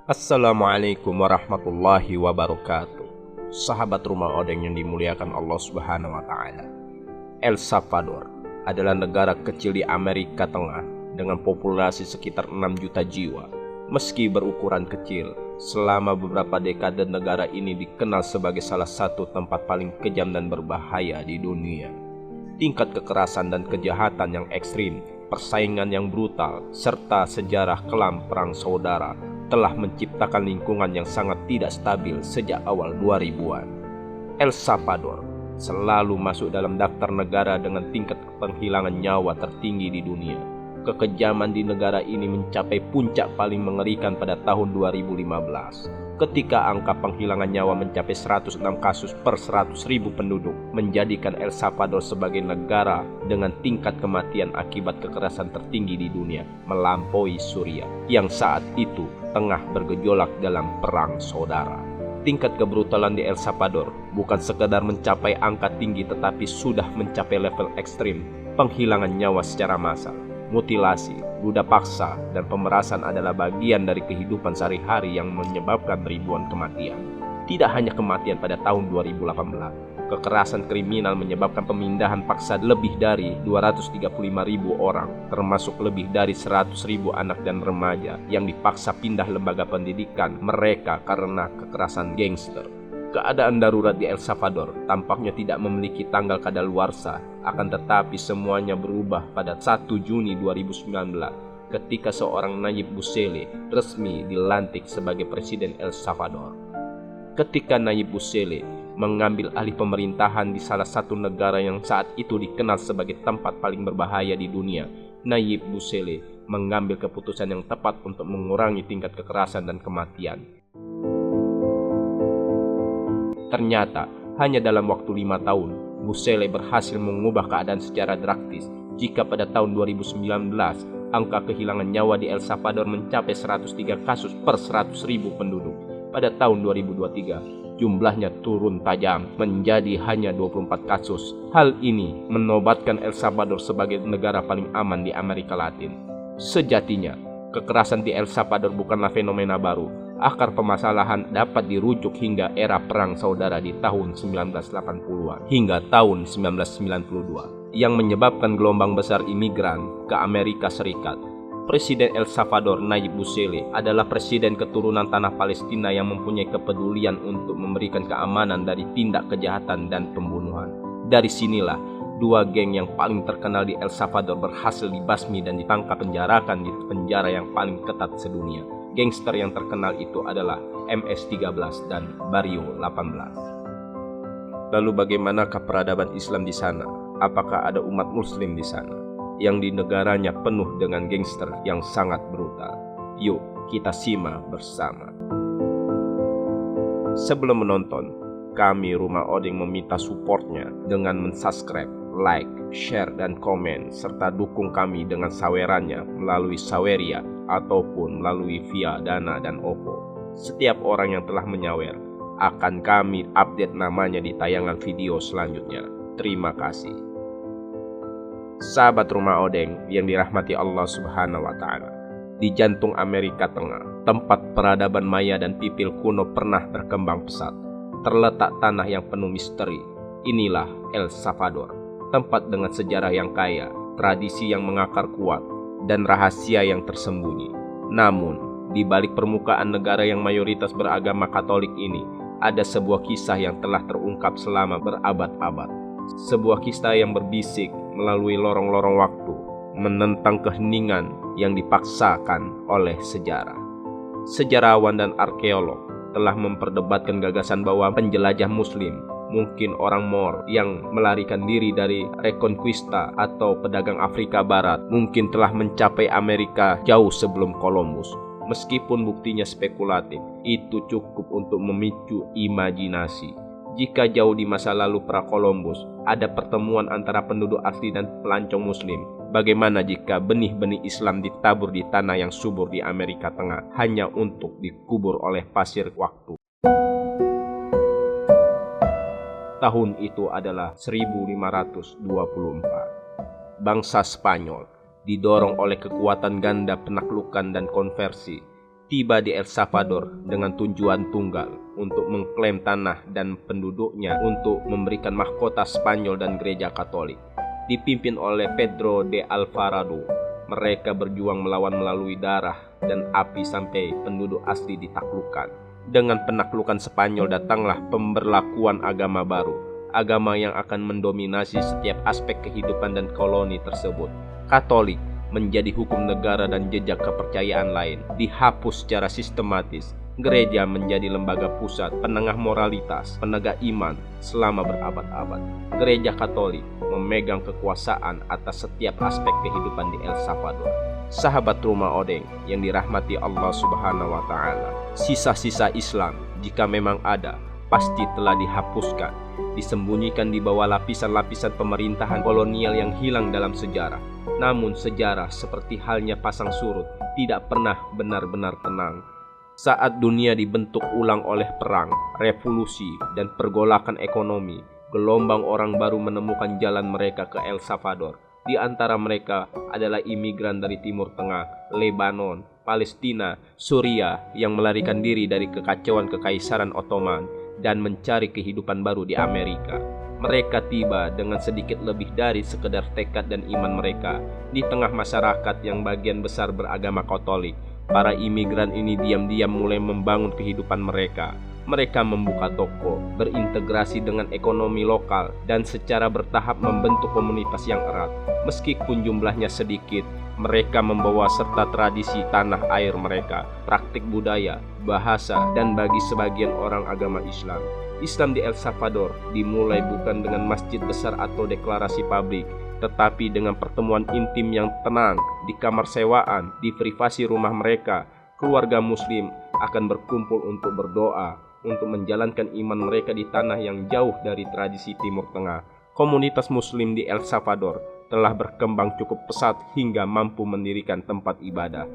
Assalamualaikum warahmatullahi wabarakatuh. Sahabat rumah odeng yang dimuliakan Allah Subhanahu wa Ta'ala. El Salvador adalah negara kecil di Amerika Tengah dengan populasi sekitar 6 juta jiwa. Meski berukuran kecil, selama beberapa dekade negara ini dikenal sebagai salah satu tempat paling kejam dan berbahaya di dunia. Tingkat kekerasan dan kejahatan yang ekstrim, persaingan yang brutal, serta sejarah kelam perang saudara telah menciptakan lingkungan yang sangat tidak stabil sejak awal 2000-an. El Salvador selalu masuk dalam daftar negara dengan tingkat penghilangan nyawa tertinggi di dunia. Kekejaman di negara ini mencapai puncak paling mengerikan pada tahun 2015, ketika angka penghilangan nyawa mencapai 106 kasus per 100.000 penduduk, menjadikan El Salvador sebagai negara dengan tingkat kematian akibat kekerasan tertinggi di dunia, melampaui Suriah yang saat itu tengah bergejolak dalam perang saudara. Tingkat kebrutalan di El Salvador bukan sekedar mencapai angka tinggi, tetapi sudah mencapai level ekstrim. Penghilangan nyawa secara massal, mutilasi, budak paksa, dan pemerasan adalah bagian dari kehidupan sehari-hari yang menyebabkan ribuan kematian. Tidak hanya kematian pada tahun 2018, kekerasan kriminal menyebabkan pemindahan paksa lebih dari 235.000 orang, termasuk lebih dari 100.000 anak dan remaja yang dipaksa pindah lembaga pendidikan mereka karena kekerasan gangster. Keadaan darurat di El Salvador tampaknya tidak memiliki tanggal kadaluarsa, akan tetapi semuanya berubah pada 1 Juni 2019 ketika seorang Nayib Bukele resmi dilantik sebagai Presiden El Salvador. Ketika Nayib Bukele mengambil alih pemerintahan di salah satu negara yang saat itu dikenal sebagai tempat paling berbahaya di dunia, Nayib Bukele mengambil keputusan yang tepat untuk mengurangi tingkat kekerasan dan kematian. Ternyata, hanya dalam waktu 5 tahun, Bukele berhasil mengubah keadaan secara drastis. Jika pada tahun 2019, angka kehilangan nyawa di El Salvador mencapai 103 kasus per 100.000 penduduk, pada tahun 2023, jumlahnya turun tajam menjadi hanya 24 kasus. Hal ini menobatkan El Salvador sebagai negara paling aman di Amerika Latin. Sejatinya, kekerasan di El Salvador bukanlah fenomena baru. Akar permasalahan dapat dirujuk hingga era perang saudara di tahun 1980-an hingga tahun 1992 yang menyebabkan gelombang besar imigran ke Amerika Serikat. Presiden El Salvador Nayib Bukele adalah presiden keturunan tanah Palestina yang mempunyai kepedulian untuk memberikan keamanan dari tindak kejahatan dan pembunuhan. Dari sinilah dua geng yang paling terkenal di El Salvador berhasil dibasmi dan ditangkap penjarakan di penjara yang paling ketat sedunia. Gangster yang terkenal itu adalah MS-13 dan Barrio 18. Lalu bagaimanakah peradaban Islam di sana? Apakah ada umat Muslim di sana yang di negaranya penuh dengan gangster yang sangat brutal? Yuk kita simak bersama. Sebelum menonton, kami Rumah Odeng meminta supportnya dengan mensubscribe, like, share, dan komen, serta dukung kami dengan sawerannya melalui Saweria ataupun melalui via Dana dan OVO. Setiap orang yang telah menyawer akan kami update namanya di tayangan video selanjutnya. Terima kasih. Sahabat Rumah Odeng yang dirahmati Allah Subhanahu wa Ta'ala, di jantung Amerika Tengah, tempat peradaban Maya dan Pipil kuno pernah berkembang pesat, terletak tanah yang penuh misteri. Inilah El Salvador, tempat dengan sejarah yang kaya, tradisi yang mengakar kuat, dan rahasia yang tersembunyi. Namun, di balik permukaan negara yang mayoritas beragama Katolik ini, ada sebuah kisah yang telah terungkap selama berabad-abad. Sebuah kisah yang berbisik melalui lorong-lorong waktu, menentang keheningan yang dipaksakan oleh sejarah. Sejarawan dan arkeolog telah memperdebatkan gagasan bahwa penjelajah Muslim, mungkin orang Moor yang melarikan diri dari Reconquista atau pedagang Afrika Barat, mungkin telah mencapai Amerika jauh sebelum Columbus. Meskipun buktinya spekulatif, itu cukup untuk memicu imajinasi. Jika jauh di masa lalu pra-Columbus ada pertemuan antara penduduk asli dan pelancong Muslim, bagaimana jika benih-benih Islam ditabur di tanah yang subur di Amerika Tengah hanya untuk dikubur oleh pasir waktu? Tahun itu adalah 1524. Bangsa Spanyol didorong oleh kekuatan ganda penaklukan dan konversi, tiba di El Salvador dengan tujuan tunggal untuk mengklaim tanah dan penduduknya untuk memberikan mahkota Spanyol dan gereja Katolik. Dipimpin oleh Pedro de Alvarado, mereka berjuang melawan melalui darah dan api sampai penduduk asli ditaklukkan. Dengan penaklukan Spanyol datanglah pemberlakuan agama baru, agama yang akan mendominasi setiap aspek kehidupan dan koloni tersebut. Katolik menjadi hukum negara dan jejak kepercayaan lain dihapus secara sistematis. Gereja menjadi lembaga pusat penengah moralitas, penegak iman selama berabad-abad. Gereja Katolik memegang kekuasaan atas setiap aspek kehidupan di El Salvador. Sahabat Rumah Odeng yang dirahmati Allah Subhanahu wa Ta'ala, sisa-sisa Islam jika memang ada pasti telah dihapuskan, disembunyikan di bawah lapisan-lapisan pemerintahan kolonial yang hilang dalam sejarah. Namun sejarah seperti halnya pasang surut tidak pernah benar-benar tenang. Saat dunia dibentuk ulang oleh perang, revolusi, dan pergolakan ekonomi, gelombang orang baru menemukan jalan mereka ke El Salvador. Di antara mereka adalah imigran dari Timur Tengah, Lebanon, Palestina, Suriah yang melarikan diri dari kekacauan Kekaisaran Ottoman dan mencari kehidupan baru di Amerika. Mereka tiba dengan sedikit lebih dari sekedar tekad dan iman mereka di tengah masyarakat yang bagian besar beragama Katolik. Para imigran ini diam-diam mulai membangun kehidupan mereka. Mereka membuka toko, berintegrasi dengan ekonomi lokal, dan secara bertahap membentuk komunitas yang erat. Meskipun jumlahnya sedikit, mereka membawa serta tradisi tanah air mereka, praktik budaya, bahasa, dan bagi sebagian orang agama Islam. Islam di El Salvador dimulai bukan dengan masjid besar atau deklarasi publik, tetapi dengan pertemuan intim yang tenang di kamar sewaan, di privasi rumah mereka. Keluarga muslim akan berkumpul untuk berdoa, untuk menjalankan iman mereka di tanah yang jauh dari tradisi Timur Tengah. Komunitas muslim di El Salvador telah berkembang cukup pesat hingga mampu mendirikan tempat ibadah.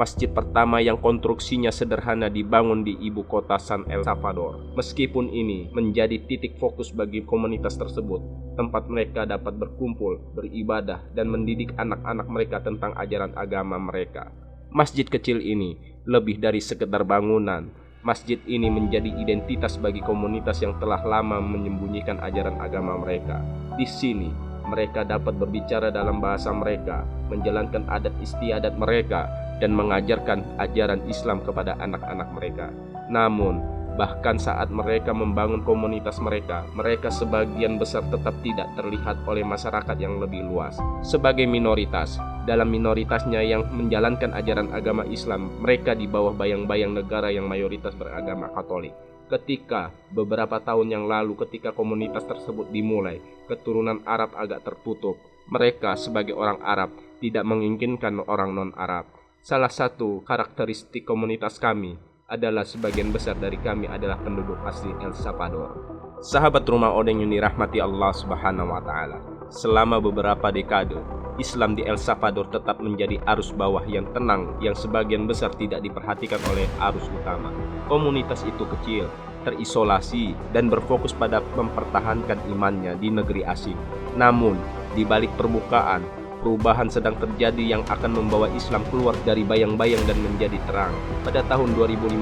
Masjid pertama yang konstruksinya sederhana dibangun di ibu kota San El Salvador. Meskipun ini menjadi titik fokus bagi komunitas tersebut, tempat mereka dapat berkumpul, beribadah, dan mendidik anak-anak mereka tentang ajaran agama mereka. Masjid kecil ini lebih dari sekedar bangunan. Masjid ini menjadi identitas bagi komunitas yang telah lama menyembunyikan ajaran agama mereka. Di sini, mereka dapat berbicara dalam bahasa mereka, menjalankan adat istiadat mereka, dan mengajarkan ajaran Islam kepada anak-anak mereka. Namun, bahkan saat mereka membangun komunitas mereka sebagian besar tetap tidak terlihat oleh masyarakat yang lebih luas. Sebagai minoritas, dalam minoritasnya yang menjalankan ajaran agama Islam, mereka di bawah bayang-bayang negara yang mayoritas beragama Katolik. Ketika beberapa tahun yang lalu ketika komunitas tersebut dimulai, keturunan Arab agak tertutup. Mereka sebagai orang Arab tidak menginginkan orang non-Arab. Salah satu karakteristik komunitas kami adalah sebagian besar dari kami adalah penduduk asli El Salvador. Sahabat Rumah Odeng yang dirahmati Allah Subhanahu wa Ta'ala, selama beberapa dekade, Islam di El Salvador tetap menjadi arus bawah yang tenang yang sebagian besar tidak diperhatikan oleh arus utama. Komunitas itu kecil, terisolasi, dan berfokus pada mempertahankan imannya di negeri asing. Namun, di balik permukaan, perubahan sedang terjadi yang akan membawa Islam keluar dari bayang-bayang dan menjadi terang. Pada tahun 2015,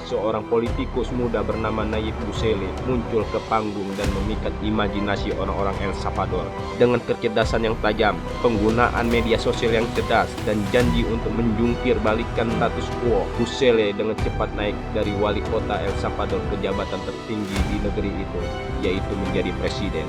seorang politikus muda bernama Nayib Bukele muncul ke panggung dan memikat imajinasi orang-orang El Salvador. Dengan kecerdasan yang tajam, penggunaan media sosial yang cerdas, dan janji untuk menjungkir balikkan status quo, Bukele dengan cepat naik dari wali kota El Salvador ke jabatan tertinggi di negeri itu, yaitu menjadi presiden.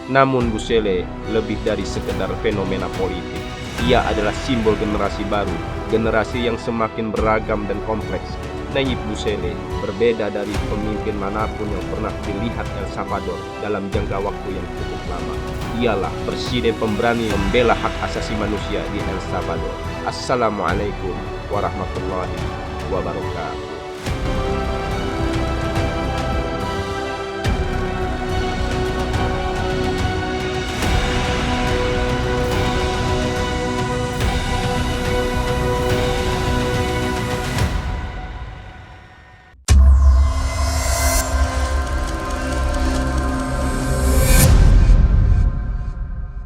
Namun Bukele lebih dari sekedar fenomena politik. Ia adalah simbol generasi baru, generasi yang semakin beragam dan kompleks. Nayib Bukele berbeda dari pemimpin manapun yang pernah dilihat El Salvador dalam jangka waktu yang cukup lama. Ialah presiden pemberani membela hak asasi manusia di El Salvador. Assalamualaikum warahmatullahi wabarakatuh.